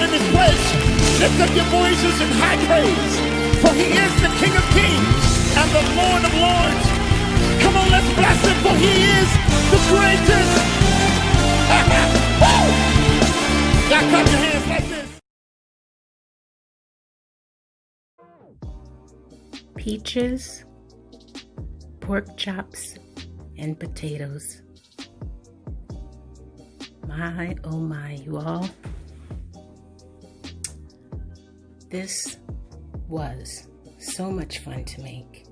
in his place. Lift up your voices in high praise, for he is the King of kings and the Lord of lords. Come on, let's bless him, for he is the greatest. Now clap your hands like this. Peaches, pork chops, and potatoes. My, oh my, you all. This was so much fun to make.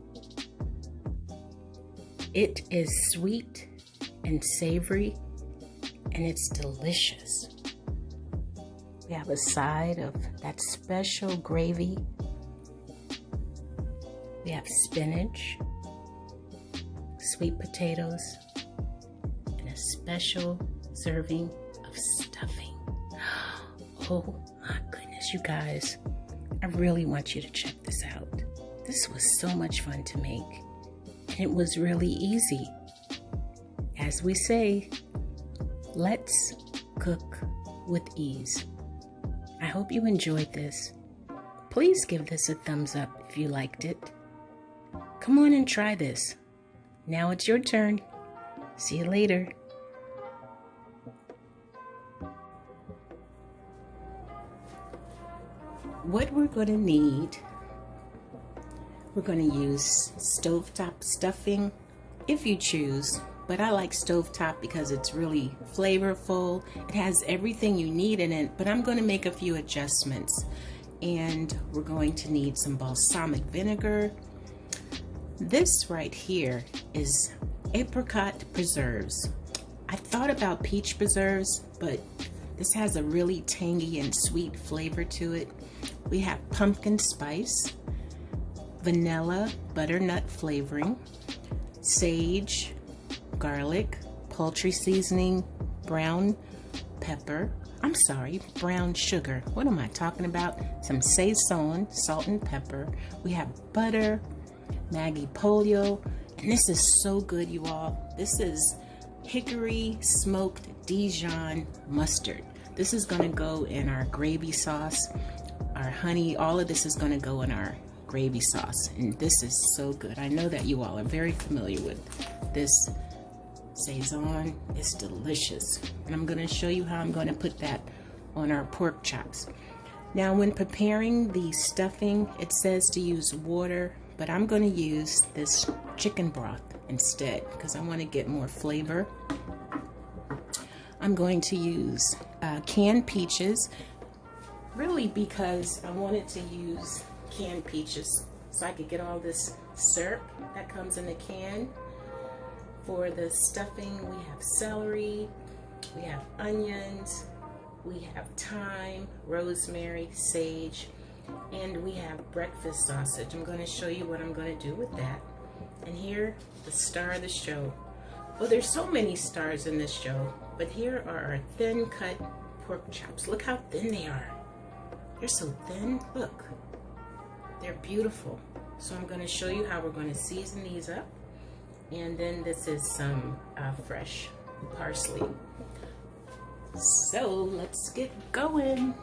It is sweet and savory, and it's delicious. We have a side of that special gravy. We have spinach, sweet potatoes, and a special serving of stuffing. Oh my goodness, you guys. I really want you to check this out. This was so much fun to make. And it was really easy. As we say, let's cook with ease. I hope you enjoyed this. Please give this a thumbs up if you liked it. Come on and try this. Now it's your turn. See you later. What we're going to need, we're going to use stovetop stuffing if you choose, but I like stovetop because it's really flavorful. It has everything you need in it, but I'm going to make a few adjustments. And we're going to need some balsamic vinegar. This right here is apricot preserves. I thought about peach preserves, but this has a really tangy and sweet flavor to it. We have pumpkin spice, vanilla, butternut flavoring, sage, garlic, poultry seasoning, brown sugar. What am I talking about? Some Saison, salt and pepper. We have butter, Maggi polio, and this is so good, you all. This is hickory smoked Dijon mustard. This is going to go in our gravy sauce, our honey. All of this is going to go in our gravy sauce, and this is so good. I know that you all are very familiar with this Saison. It's delicious, and I'm going to show you how I'm going to put that on our pork chops. Now, when preparing the stuffing, it says to use water, but I'm going to use this chicken broth instead because I want to get more flavor. I'm going to use canned peaches, really because I wanted to use canned peaches so I could get all this syrup that comes in the can. For the stuffing, we have celery, we have onions, we have thyme, rosemary, sage, and we have breakfast sausage. I'm going to show you what I'm going to do with that. And here, the star of the show. Well, there's so many stars in this show, but here are our thin cut pork chops. Look how thin they are. They're so thin. Look, they're beautiful. So I'm going to show you how we're going to season these up. And then this is some fresh parsley. So let's get going.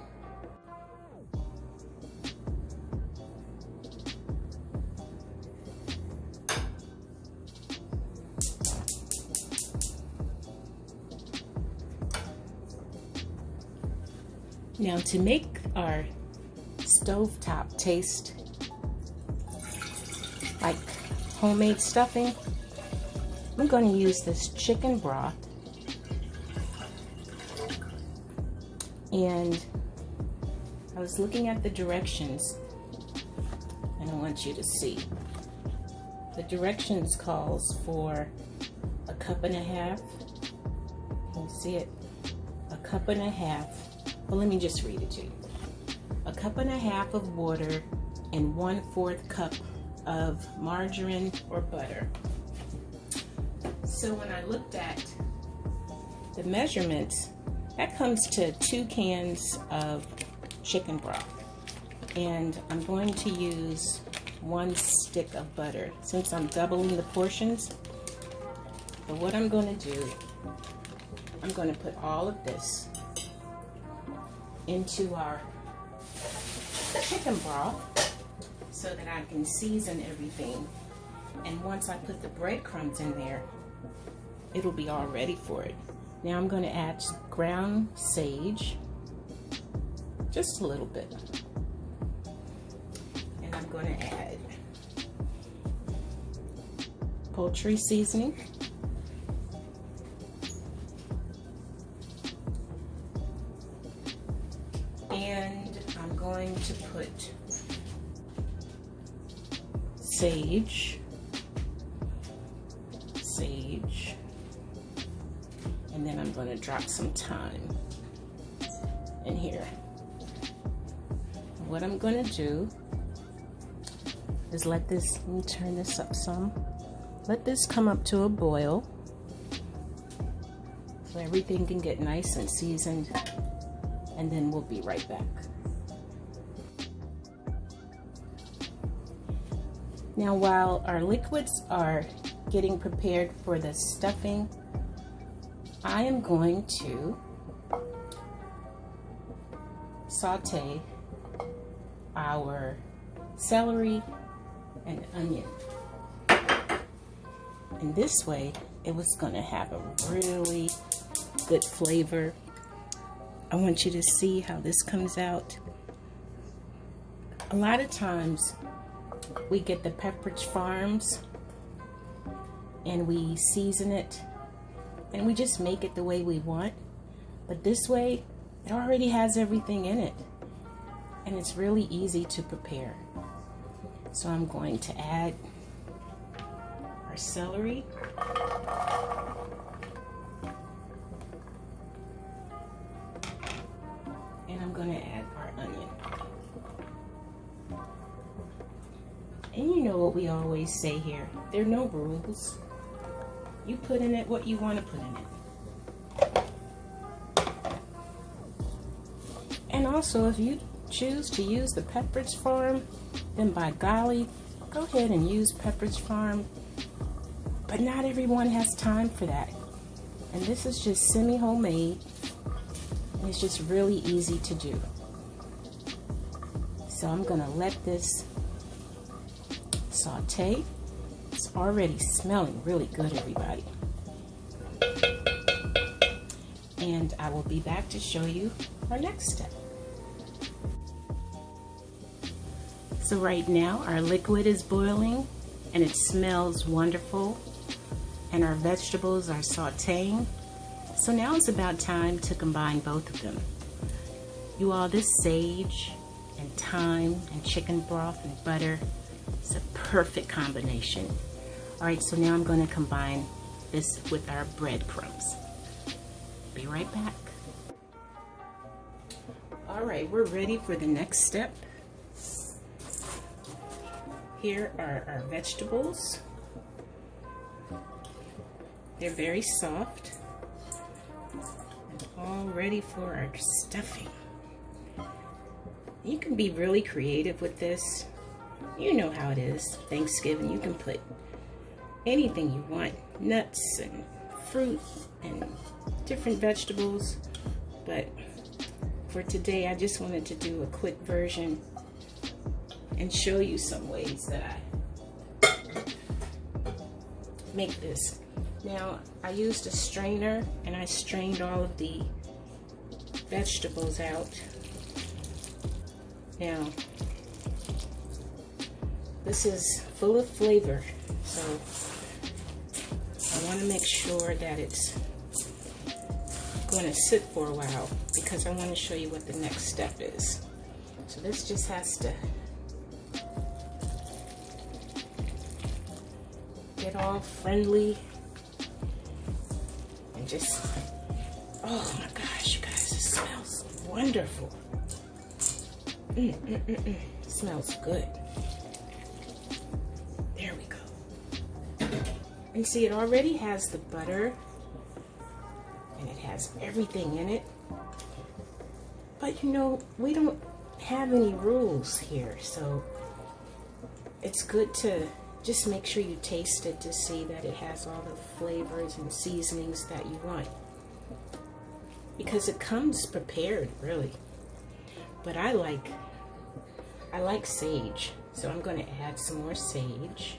Now, to make our stovetop taste like homemade stuffing, I'm going to use this chicken broth, and I was looking at the directions and I want you to see. The directions calls for 1.5 cups. Can you see it? 1.5 cups. Well, let me just read it to you. 1.5 cups of water and 1/4 cup of margarine or butter. So when I looked at the measurements, that comes to 2 cans of chicken broth. And I'm going to use 1 stick of butter since I'm doubling the portions. But what I'm going to do, I'm going to put all of this into our chicken broth so that I can season everything. And once I put the breadcrumbs in there, it'll be all ready for it. Now I'm going to add ground sage, just a little bit. And I'm going to add poultry seasoning. And I'm going to put sage, and then I'm going to drop some thyme in here. What I'm going to do is let this, let me turn this up some, let this come up to a boil so everything can get nice and seasoned, and then we'll be right back. Now while our liquids are getting prepared for the stuffing, I am going to saute our celery and onion. And this way, it was going to have a really good flavor. I want you to see how this comes out. A lot of times, we get the Pepperidge Farms and we season it and we just make it the way we want. But this way, it already has everything in it. And it's really easy to prepare. So I'm going to add our celery. And I'm going to add our onion. And you know what we always say here, there are no rules. You put in it what you want to put in it. And also, if you choose to use the Pepperidge Farm, then by golly, go ahead and use Pepperidge Farm. But not everyone has time for that. And this is just semi-homemade. And it's just really easy to do. So I'm going to let this saute. It's already smelling really good, everybody. And I will be back to show you our next step. So right now our liquid is boiling and it smells wonderful, and our vegetables are sauteing. So now it's about time to combine both of them. You all, this sage and thyme and chicken broth and butter, it's a perfect combination. All right, so now I'm going to combine this with our breadcrumbs. Be right back. All right, we're ready for the next step. Here are our vegetables. They're very soft and all ready for our stuffing. You can be really creative with this. You know how it is, Thanksgiving. You can put anything you want, nuts and fruit and different vegetables. But for today, I just wanted to do a quick version and show you some ways that I make this. Now, I used a strainer and I strained all of the vegetables out. Now, this is full of flavor, so I want to make sure that it's going to sit for a while because I want to show you what the next step is. So this just has to get all friendly and just, oh my gosh, you guys, it smells wonderful. It smells good. There we go. And see, it already has the butter and it has everything in it. But you know, we don't have any rules here, so it's good to just make sure you taste it to see that it has all the flavors and seasonings that you want. Because it comes prepared, really. but I like sage, so I'm going to add some more sage.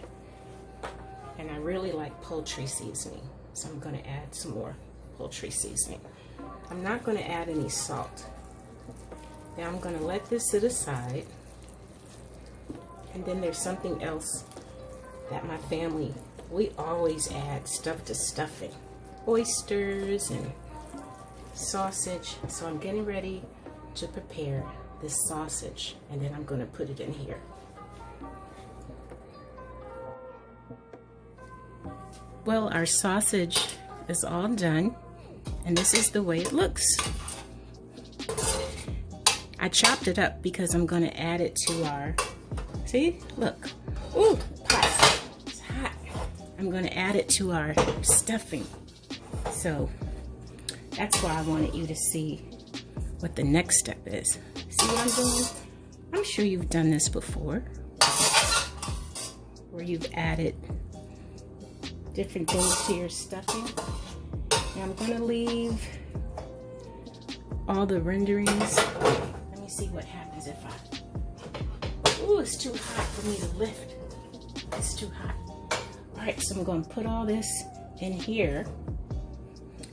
And I really like poultry seasoning, so I'm going to add some more poultry seasoning. I'm not going to add any salt. Now I'm going to let this sit aside. And then there's something else that my family, we always add stuff to stuffing. Oysters and sausage. So I'm getting ready to prepare this sausage, and then I'm going to put it in here. Well, our sausage is all done, and this is the way it looks. I chopped it up because I'm going to add it to our, see, look, ooh, hot, it's hot. I'm going to add it to our stuffing. So that's why I wanted you to see what the next step is. See what I'm doing? I'm sure you've done this before, where you've added different things to your stuffing. Now I'm going to leave all the renderings. Let me see what happens if I... Ooh, it's too hot for me to lift. It's too hot. All right, so I'm going to put all this in here,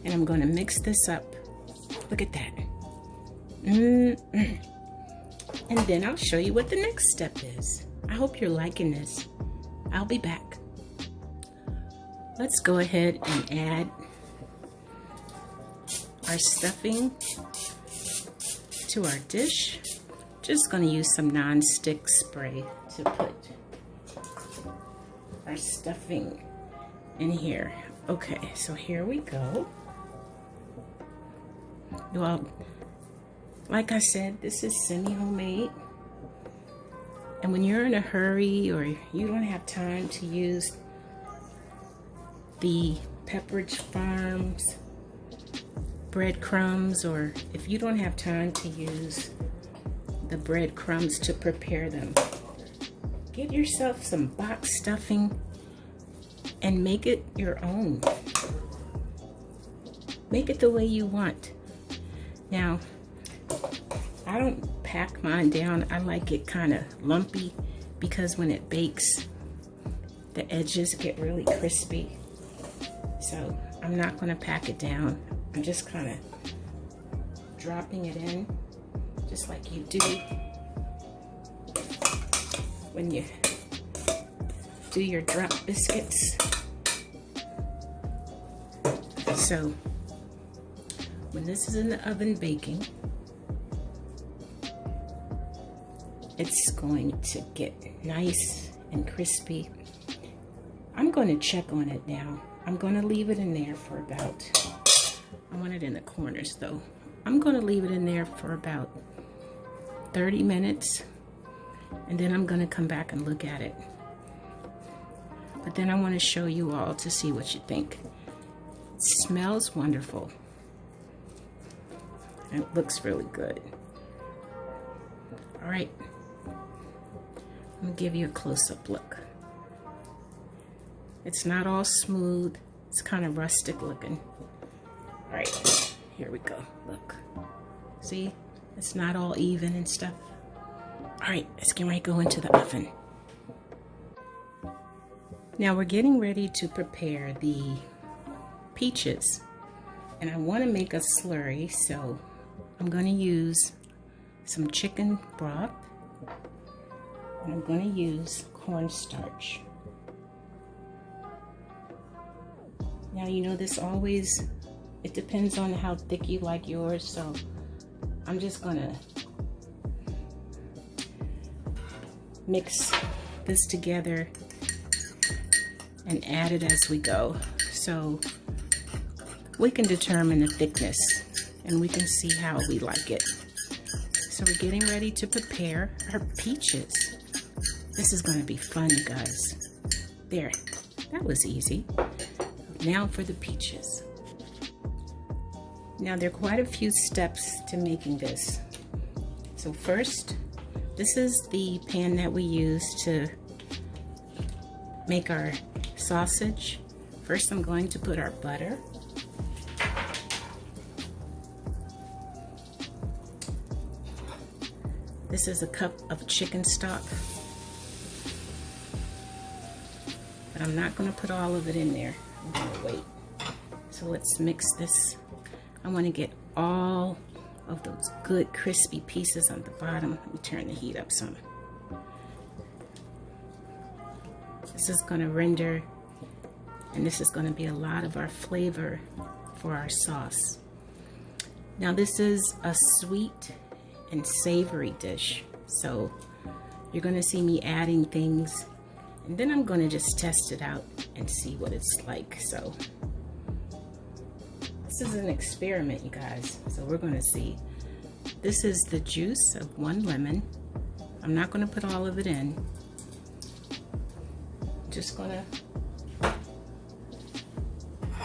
and I'm going to mix this up. Look at that. And then I'll show you what the next step is. I hope you're liking this. I'll be back. Let's go ahead and add our stuffing to our dish. Just going to use some non-stick spray to put our stuffing in here. Okay, so here we go. Well, like I said, this is semi-homemade. And when you're in a hurry or you don't have time to use the Pepperidge Farms breadcrumbs, or if you don't have time to use the breadcrumbs to prepare them, get yourself some box stuffing and make it your own. Make it the way you want. Now, I don't pack mine down. I like it kind of lumpy because when it bakes, the edges get really crispy. So I'm not going to pack it down. I'm just kind of dropping it in, just like you do when you do your drop biscuits. So when this is in the oven baking, it's going to get nice and crispy. I'm going to check on it now. I'm going to leave it in there for about, I want it in the corners though. I'm going to leave it in there for about 30 minutes, and then I'm going to come back and look at it. But then I want to show you all to see what you think. It smells wonderful. And it looks really good. All right. I'm going to give you a close-up look. It's not all smooth. It's kind of rustic looking. All right, here we go. Look. See? It's not all even and stuff. All right, let's get ready to go into the oven. Now we're getting ready to prepare the peaches. And I want to make a slurry, so I'm going to use some chicken broth. And I'm going to use cornstarch. Now, you know, this always, it depends on how thick you like yours, so I'm just gonna mix this together and add it as we go. So we can determine the thickness and we can see how we like it. So we're getting ready to prepare our peaches. This is gonna be fun, you guys. There, that was easy. Now for the peaches. Now there are quite a few steps to making this. So first, this is the pan that we use to make our sausage. First I'm going to put our butter. This is a cup of chicken stock. But I'm not going to put all of it in there. I'm going to wait. So let's mix this. I want to get all of those good crispy pieces on the bottom. Let me turn the heat up some. This is going to render, and this is going to be a lot of our flavor for our sauce. Now this is a sweet and savory dish, so you're going to see me adding things, and then I'm going to just test it out and see what it's like. So this is an experiment, you guys, so we're going to see. This is the juice of 1 lemon. I'm not going to put all of it in. Just gonna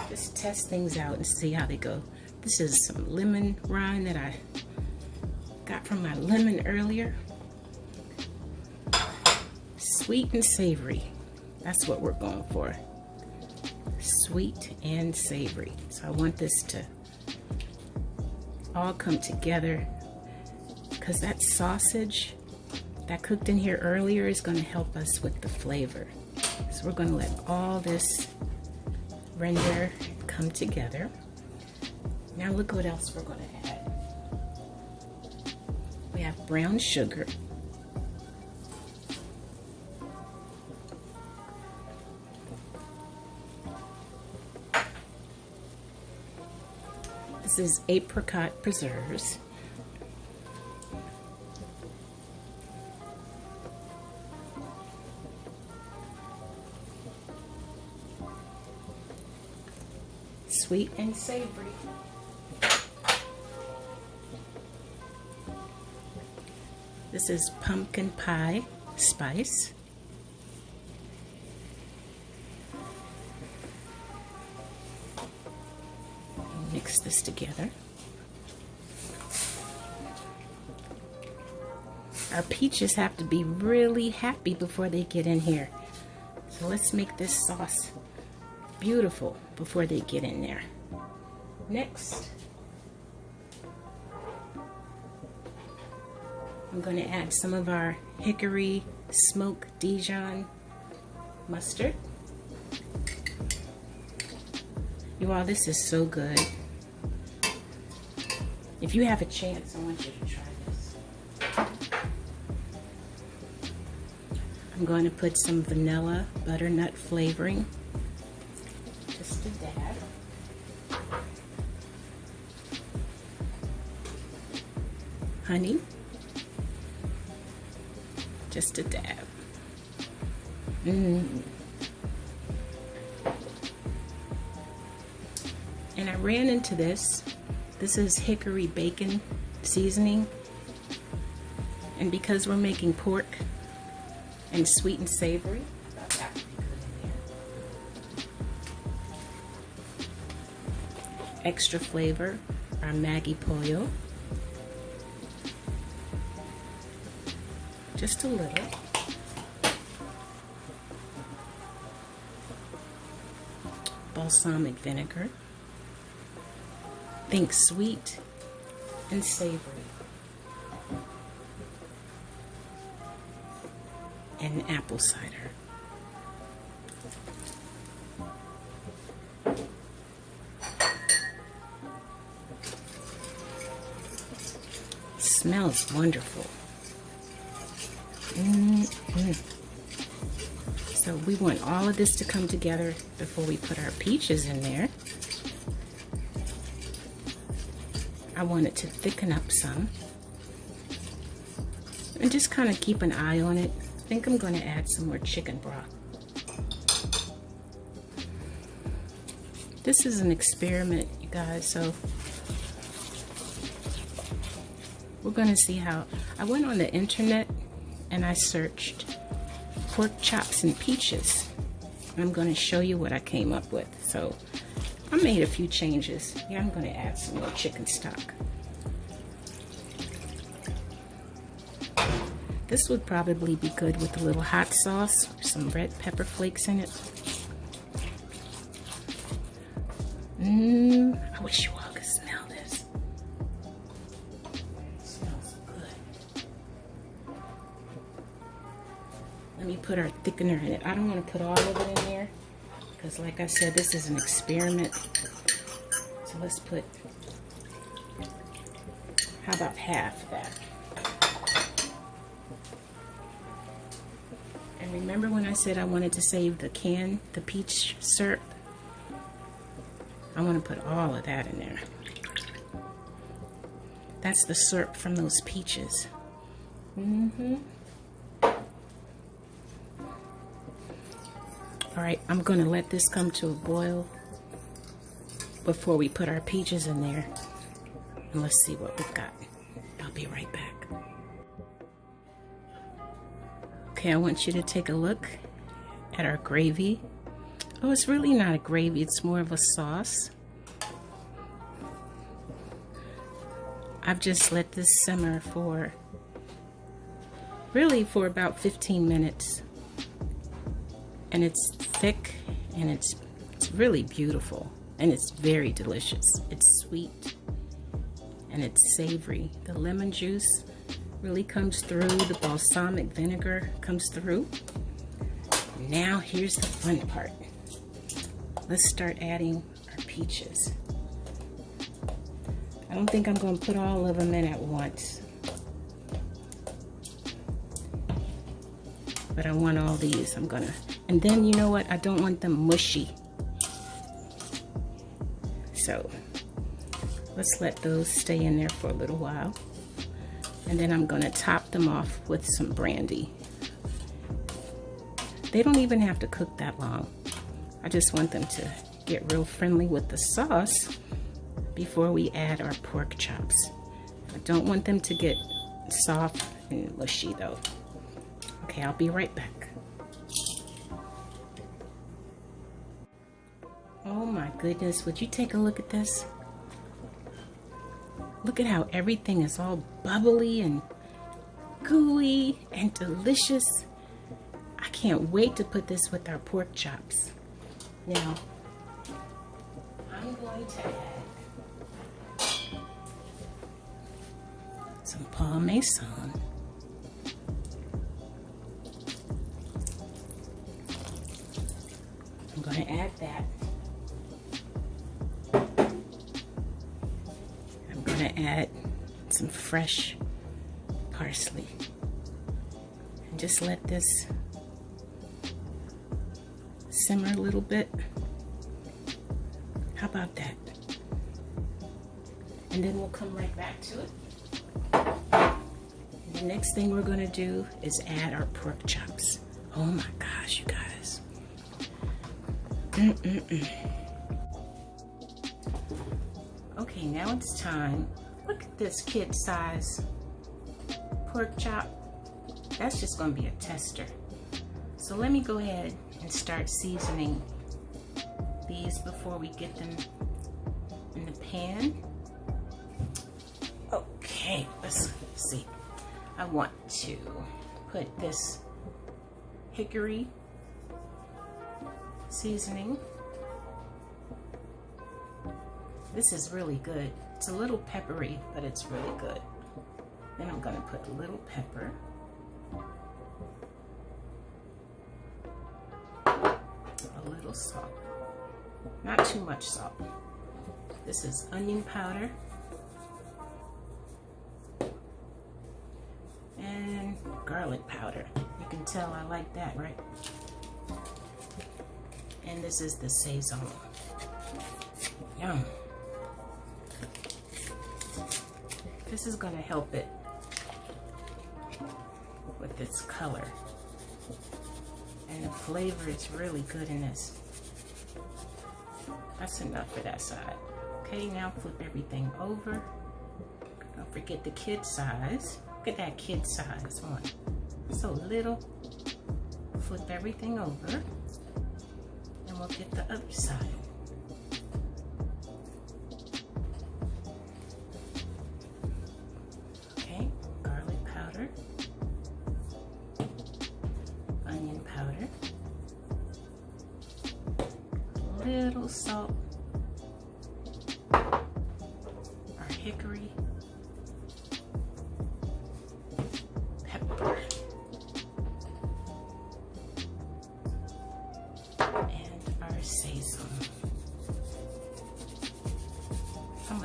just test things out and see how they go. This is some lemon rind that I got from my lemon earlier. Sweet and savory. That's what we're going for. Sweet and savory. So I want this to all come together, because that sausage that cooked in here earlier is going to help us with the flavor. So we're going to let all this render come together. Now look what else we're going to add. We have brown sugar. This is apricot preserves. Sweet and savory. This is pumpkin pie spice. Mix this together. Our peaches have to be really happy before they get in here. So let's make this sauce beautiful before they get in there. Next, I'm going to add some of our hickory smoked Dijon mustard. You all, this is so good. If you have a chance, I want you to try this. I'm going to put some vanilla butternut flavoring. Just a dab. Honey. Just a dab. And I ran into this. This is hickory bacon seasoning. And because we're making pork and sweet and savory, I thought that would be good in there. Extra flavor, our Maggi pollo. Just a little. Balsamic vinegar. Think sweet and savory. And apple cider. Smells wonderful. So we want all of this to come together before we put our peaches in there. I want it to thicken up some. And just kind of keep an eye on it. I think I'm going to add some more chicken broth. This is an experiment, you guys, so we're going to see how. I went on the internet and I searched pork chops and peaches. I'm going to show you what I came up with. So I made a few changes. Yeah, I'm going to add some more chicken stock. This would probably be good with a little hot sauce, some red pepper flakes in it. I wish you all could smell this. It smells good. put our thickener in it. I don't want to put all of it in there because, like I said, this is an experiment. So let's put, how about half of that? And remember when I said I wanted to save the peach syrup? I want to put all of that in there. That's the syrup from those peaches. All right, I'm gonna let this come to a boil before we put our peaches in there. And let's see what we've got. I'll be right back. Okay, I want you to take a look at our gravy. Oh, it's really not a gravy, it's more of a sauce. I've just let this simmer for about 15 minutes. And it's thick and it's really beautiful and it's very delicious. It's sweet and it's savory. The lemon juice really comes through, the balsamic vinegar comes through. Now here's the fun part. Let's start adding our peaches. I don't think I'm going to put all of them in at once, but I want all these. And then you know what? I don't want them mushy. So let's let those stay in there for a little while. And then I'm going to top them off with some brandy. They don't even have to cook that long. I just want them to get real friendly with the sauce before we add our pork chops. I don't want them to get soft and mushy though. Okay, I'll be right back. Oh my goodness, would you take a look at this? Look at how everything is all bubbly and gooey and delicious. I can't wait to put this with our pork chops. Now, I'm going to add some Parmesan. I'm going to add that. I'm going to add some fresh parsley. And just let this simmer a little bit. How about that? And then we'll come right back to it. And the next thing we're going to do is add our pork chops. Oh my gosh, you guys. Okay, now it's time. Look at this kid size pork chop. That's just going to be a tester. So let me go ahead and start seasoning these before we get them in the pan. Okay, let's see. I want to put this hickory seasoning. This is really good. It's a little peppery, but it's really good. Then I'm going to put a little pepper. A little salt. Not too much salt. This is onion powder. And garlic powder. You can tell I like that, right? And this is the Saison. Yum. This is going to help it with its color. And the flavor is really good in this. That's enough for that side. Okay, now flip everything over. Don't forget the kid size. Look at that kid size one. So little. Flip everything over. And we'll get the other side. Okay, garlic powder. Onion powder. Little salt. Our hickory.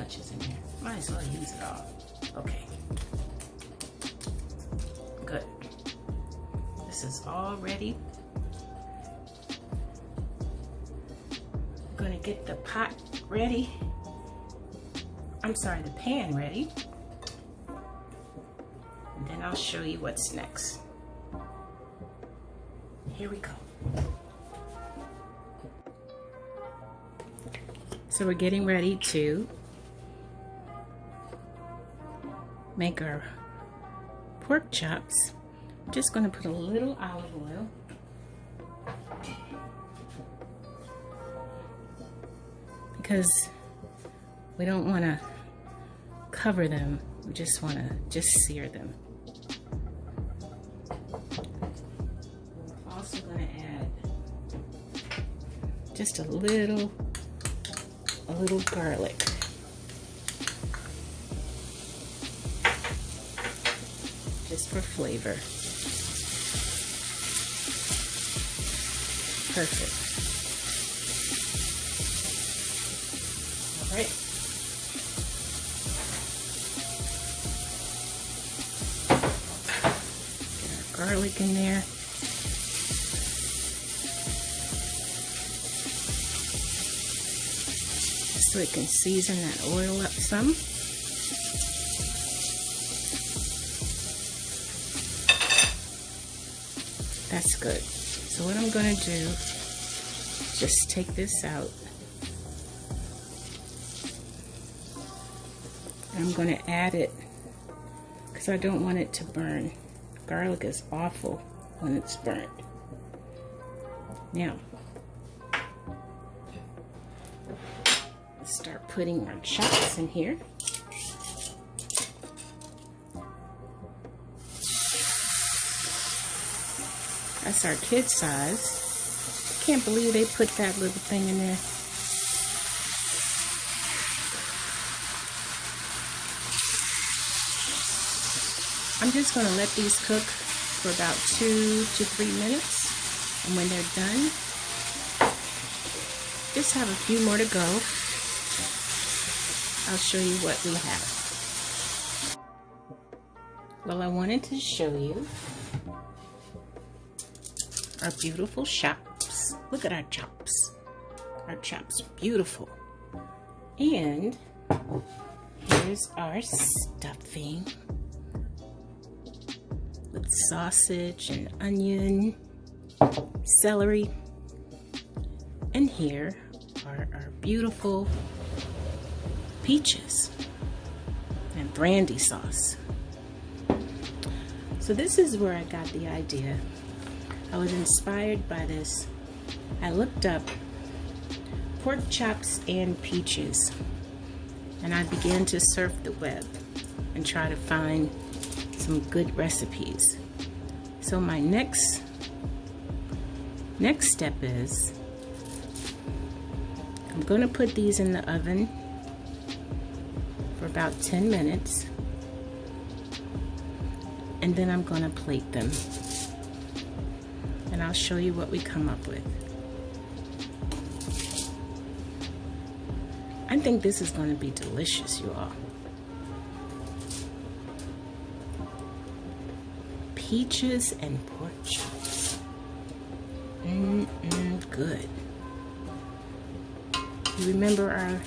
much is in there. Might as well use it all. Okay. Good. This is all ready. I'm gonna get the pot ready. I'm sorry, the pan ready. And then I'll show you what's next. Here we go. So we're getting ready to make our pork chops. I'm just going to put a little olive oil. Because we don't want to cover them. We just want to sear them. We're also going to add just a little garlic. Just for flavor. Perfect. All right. Get our garlic in there. So it can season that oil up some. That's good. So what I'm going to do, just take this out. I'm going to add it because I don't want it to burn. Garlic is awful when it's burnt. Now, let's start putting our chops in here. That's our kid size. Can't believe they put that little thing in there. I'm just going to let these cook for about 2 to 3 minutes. And when they're done, just have a few more to go. I'll show you what we have. Well, I wanted to show you our beautiful chops. Look at our chops. Our chops are beautiful. And here's our stuffing with sausage and onion, celery. And here are our beautiful peaches and brandy sauce. So this is where I got the idea. I was inspired by this. I looked up pork chops and peaches, and I began to surf the web and try to find some good recipes. So my next step is I'm going to put these in the oven for about 10 minutes, and then I'm going to plate them. And I'll show you what we come up with. I think this is going to be delicious, you all. Peaches and pork chops. Good. You remember our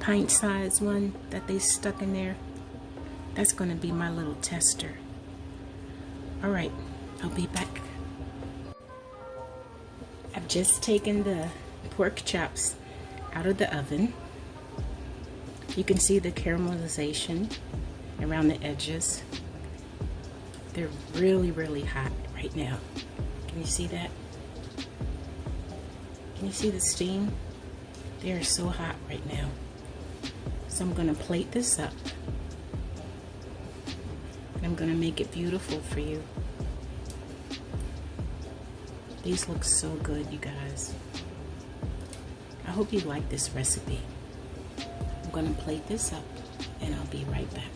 pint-sized one that they stuck in there? That's going to be my little tester. All right, I'll be back. I've just taken the pork chops out of the oven. You can see the caramelization around the edges. They're really, really hot right now. Can you see that? Can you see the steam? They are so hot right now. So I'm gonna plate this up. And I'm gonna make it beautiful for you. These look so good, you guys. I hope you like this recipe. I'm gonna plate this up and I'll be right back.